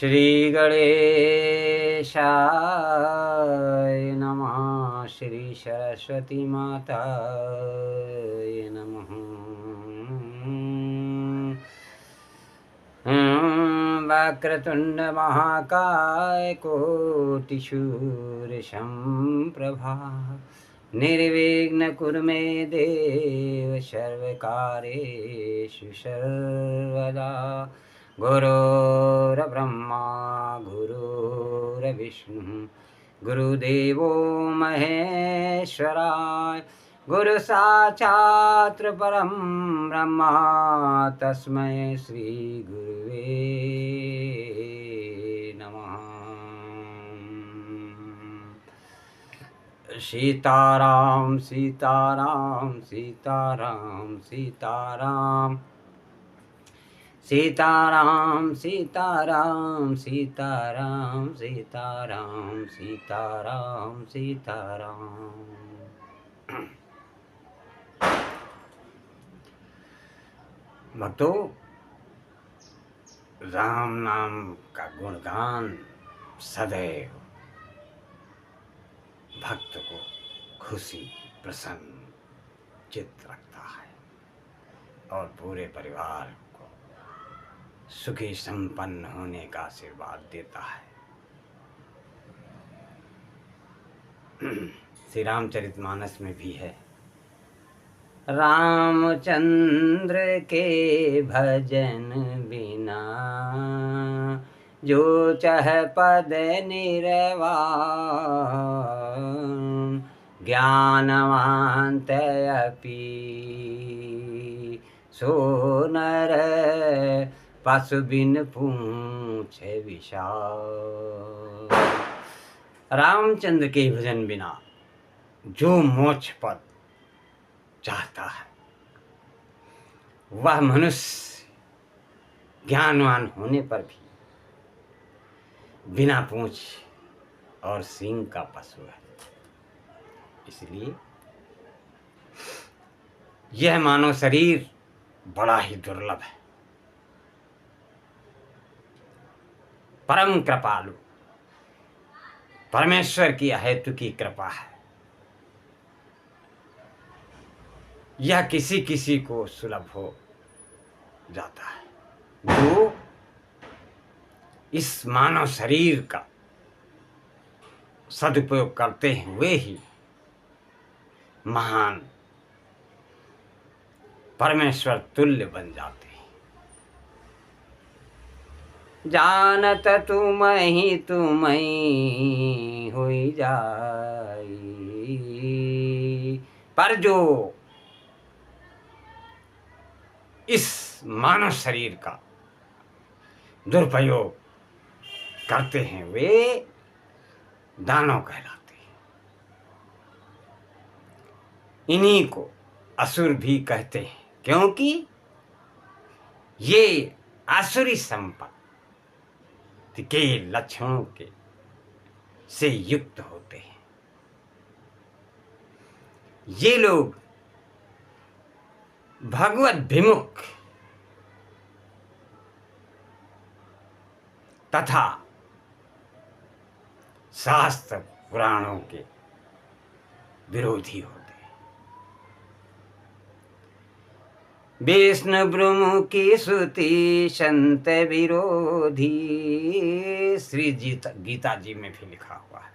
श्री गणेशाय नमः। श्री सरस्वती माताय नमः। वक्रतुंड महाकाय कोटि सूर्य संप्रभा निर्विघ्न कुरु मे देव सर्वकार्येषु सर्वदा। गुरुर्ब्रह्मा गुरुर्विष्णु गुरुदेवो महेश्वराय गुरु साक्षात् परम ब्रह्मा तस्मै श्री गुरुवे नमः। सीताराम सीताराम सीताराम सीताराम सीताराम सीताराम सीताराम सीताराम सीताराम सीताराम। भक्तों, राम नाम का गुणगान सदैव भक्त को खुशी प्रसन्न चित्त रखता है और पूरे परिवार को सुखी संपन्न होने का आशीर्वाद देता है। श्री रामचरितमानस में भी है, रामचंद्र के भजन बिना जो चह पद निर्वाण ज्ञानवांत अपि सो नर पशु बिन पूछे विशाल। रामचंद्र के भजन बिना जो मोक्ष पद चाहता है वह मनुष्य ज्ञानवान होने पर भी बिना पूंछ और सींग का पशु है। इसलिए यह मानव शरीर बड़ा ही दुर्लभ है। परम कृपालु परमेश्वर की अहेतु की कृपा है। यह किसी किसी को सुलभ हो जाता है जो इस मानव शरीर का सदुपयोग करते हैं, वे ही महान परमेश्वर तुल्य बन जाते हैं। जानत तुम ही हुई जाई, पर जो इस मानव शरीर का दुरुपयोग करते हैं वे दानव कहलाते हैं। इन्हीं को असुर भी कहते हैं, क्योंकि ये आसुरी संपत्ति के लक्षणों के से युक्त होते हैं। ये लोग भगवत विमुख तथा शास्त्र पुराणों के विरोधी होते हैं। विष्णु ब्रह्म की सुति संत विरोधी, श्री गीता जी में भी लिखा हुआ है।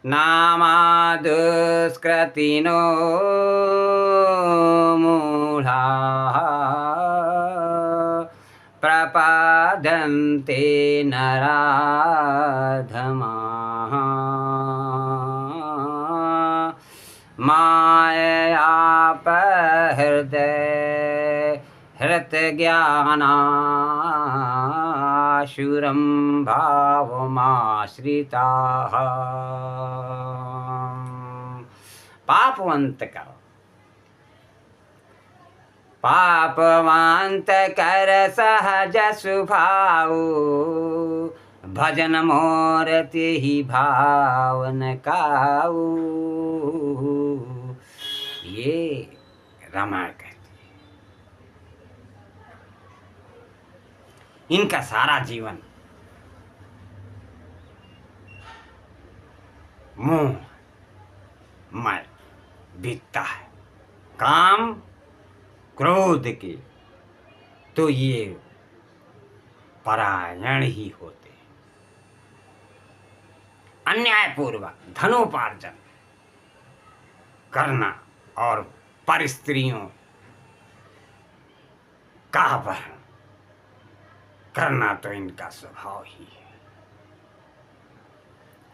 नामादुष्कृतिनो मूढ़ा प्रपद्यन्ते नराधमाः माययापहृदय हृतज्ञानाशुरं भावमाश्रिताः। पापवंत करो, पापवंत कर सहज स्वभाव, भजन मोर तेहि भावन काऊ। ये रामायण कहती है। इनका सारा जीवन मोह में बीतता है। काम क्रोध के तो ये परायण ही होते हैं। अन्यायपूर्वक धनोपार्जन करना और पर स्त्रियों का अपहरण करना तो इनका स्वभाव ही है।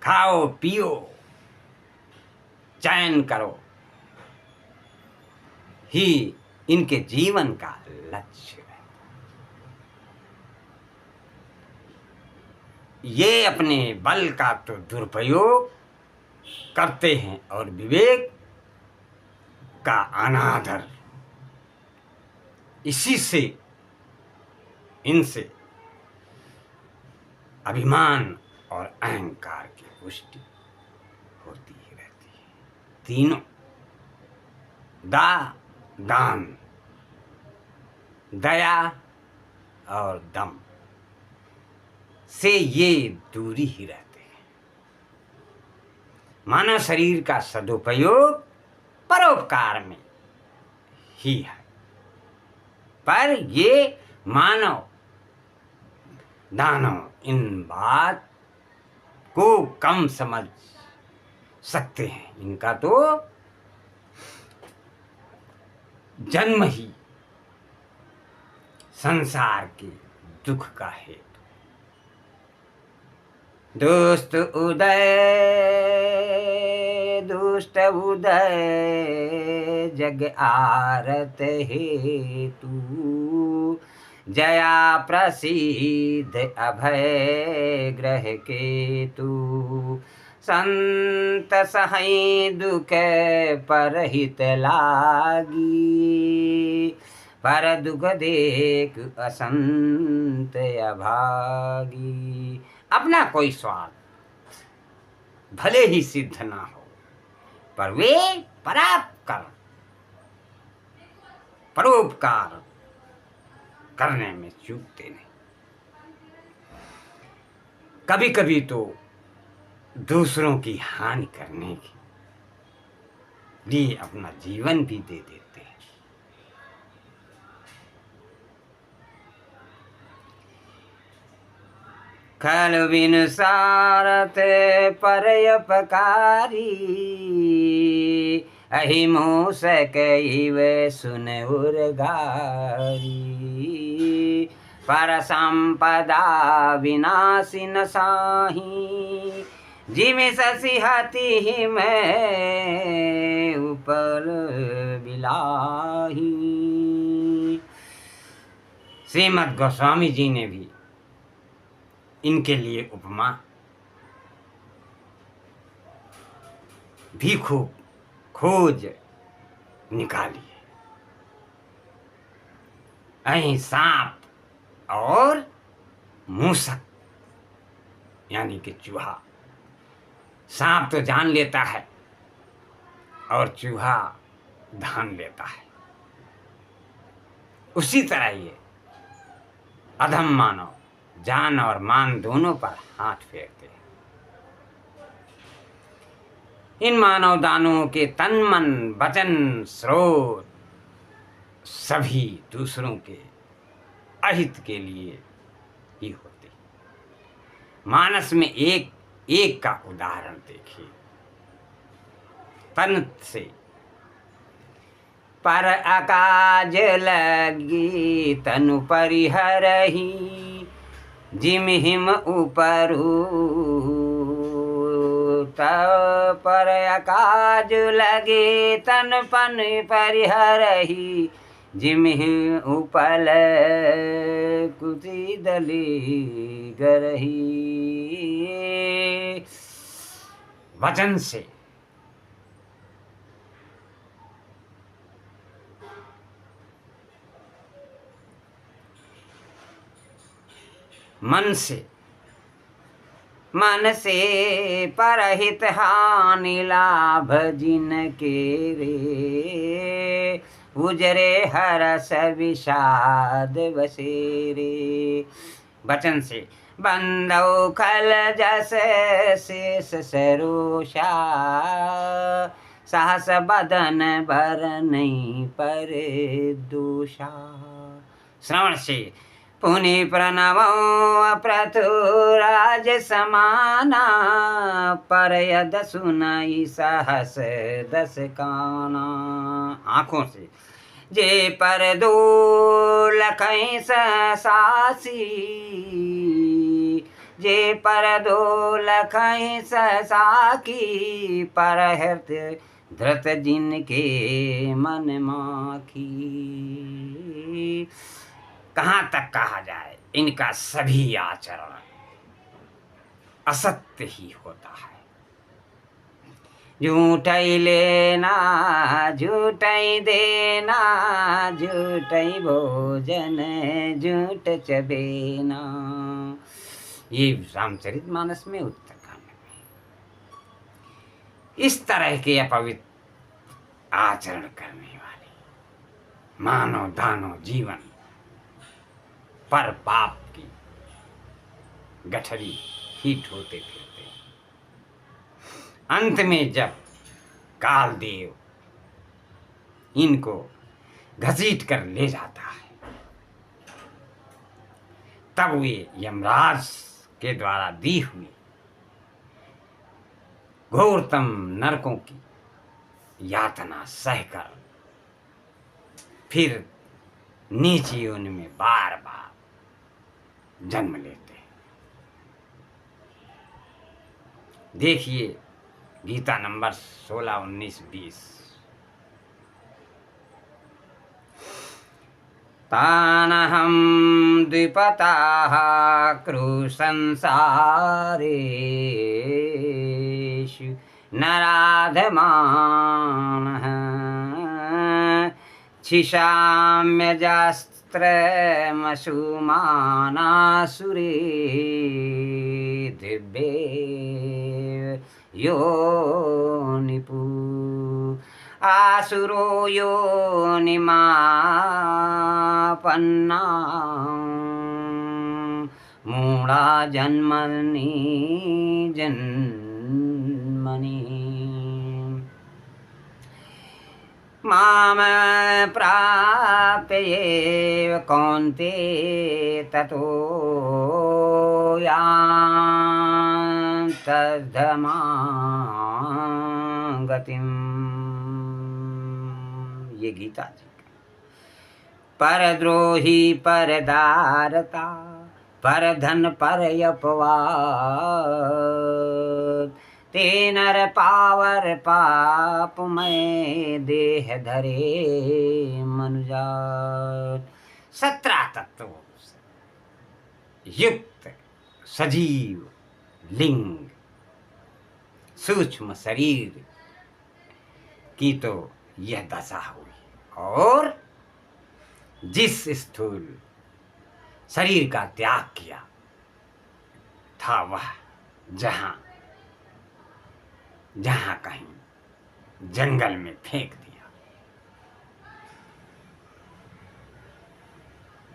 खाओ पियो चयन करो ही इनके जीवन का लक्ष्य है। ये अपने बल का तो दुरुपयोग करते हैं और विवेक का अनादर। इसी से इनसे अभिमान और अहंकार की पुष्टि होती ही रहती है। तीनों दान, दया और दम से ये दूरी ही रहते हैं। मानव शरीर का सदुपयोग परोपकार में ही है, पर ये मानव दानव इन बात को कम समझ सकते हैं। इनका तो जन्म ही संसार के दुख का हेतु। दुष्ट उदय दुष्ट उदय जग आरत हेतु, जया प्रसिद्ध अभय ग्रह केतु, संत सहई दुख परहित लागी, पर दुख देख असंत अभागी। अपना कोई स्वार्थ भले ही सिद्ध ना हो, पर वे परोपकार करने में चूकते नहीं। कभी कभी तो दूसरों की हानि करने के लिए अपना जीवन भी दे देते हैं। खल बिन सारथ परयपकारी, अहिमोसक इव सुन उर्गारी, पर संपदा विनाशी न साही, जिमि ससिहति में उपल बिलाही। श्रीमद् गोस्वामी जी ने भी इनके लिए उपमा भी खूब खोज निकाली है। अहीं सांप और मूसक यानी कि चूहा। सांप तो जान लेता है और चूहा धान लेता है। उसी तरह ये अधम मानव जान और मान दोनों पर हाथ फेरते हैं। इन मानव दानों के तन मन वचन स्रोत सभी दूसरों के अहित के लिए ही होते। मानस में एक का उदाहरण देखिए। तन से पर अकाज लगी तनु परिहरही, जिम हिम उपरू पर अकाज लगे तन पन परिहरही, जिम हिम उपल कुति दली गरही। वचन से मन से परहित हानि लाभ जिन के रे, उजरे हरस विषाद बसेरे। वचन से बंदौ खल जस शेष सरोषा, सहस बदन भर नहीं पर दूषा। श्रवण से पुनि प्रणवो पृथुराज समाना, पर यद सुनई सहस दस काना। आँखों से जे पर दो लखई सासी, जे पर दो लखई साकी, पर हृदय धृत जिनके मन माखी। कहाँ तक कहा जाए, इनका सभी आचरण असत्य ही होता है। झूठई लेना झूठई देना, झूठई भोजन झूठ चबेना। ये रामचरितमानस में उत्तरकांड में इस तरह के अपवित्र आचरण करने वाले मानव दानव जीवन पर पाप की गठरी ही ठोते फिरते। अंत में जब कालदेव इनको घसीट कर ले जाता है, तब वे यमराज के द्वारा दी हुई घोरतम नरकों की यातना सहकर फिर नीच योनि में बार बार जन्म लेते हैं। देखिए गीता नंबर 16, 19, 20। तानहं द्विपताः क्रूरसंसारेषु नराधमानः, क्षिशाम्यजास्त्रमसुमानासुरे दिव्ये योनिपु। आसुरो योनिमापन्ना, मूढा जन्मनि जन्मनि। माम प्राप्य एव कौन्तेय ततो यान्तद्धमां गतिम्। ये गीता जी का। परद्रोही परदारता, परधन परयपवाद, ते नर पावर पाप में देह धरे मनुजात। 17 तत्वों से युक्त सजीव लिंग सूक्ष्म शरीर की तो यह दशा हुई, और जिस स्थूल शरीर का त्याग किया था वह जहां कहीं जंगल में फेंक दिया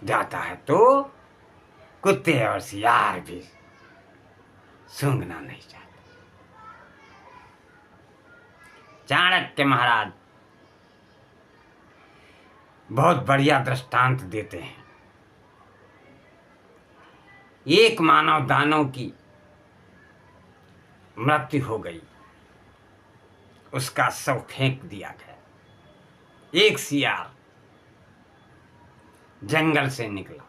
जाता है तो कुत्ते और सियार भी सूंघना नहीं चाहते। चाणक्य महाराज बहुत बढ़िया दृष्टांत देते हैं। एक मानव दानव की मृत्यु हो गई, उसका शव फेंक दिया गया। एक सियार जंगल से निकला,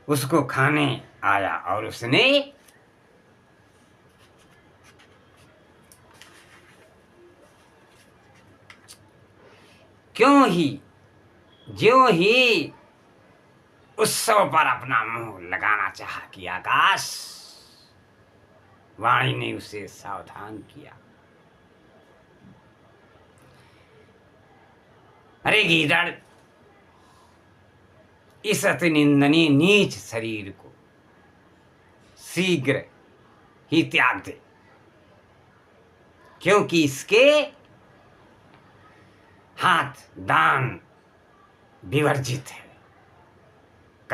उसको खाने आया और उसने ज्यों ही उस शव पर अपना मुंह लगाना चाहा कि आकाश वाणी ने उसे सावधान किया, अरे गीदड़, इस अति निंदनीय नीच शरीर को शीघ्र ही त्याग दे, क्योंकि इसके हाथ दान विवर्जित है।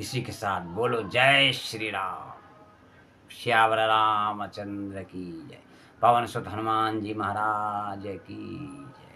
इसी के साथ बोलो जय श्री राम, श्यावर रामचंद्र की जय, पवन सुत हनुमान जी महाराज की जय।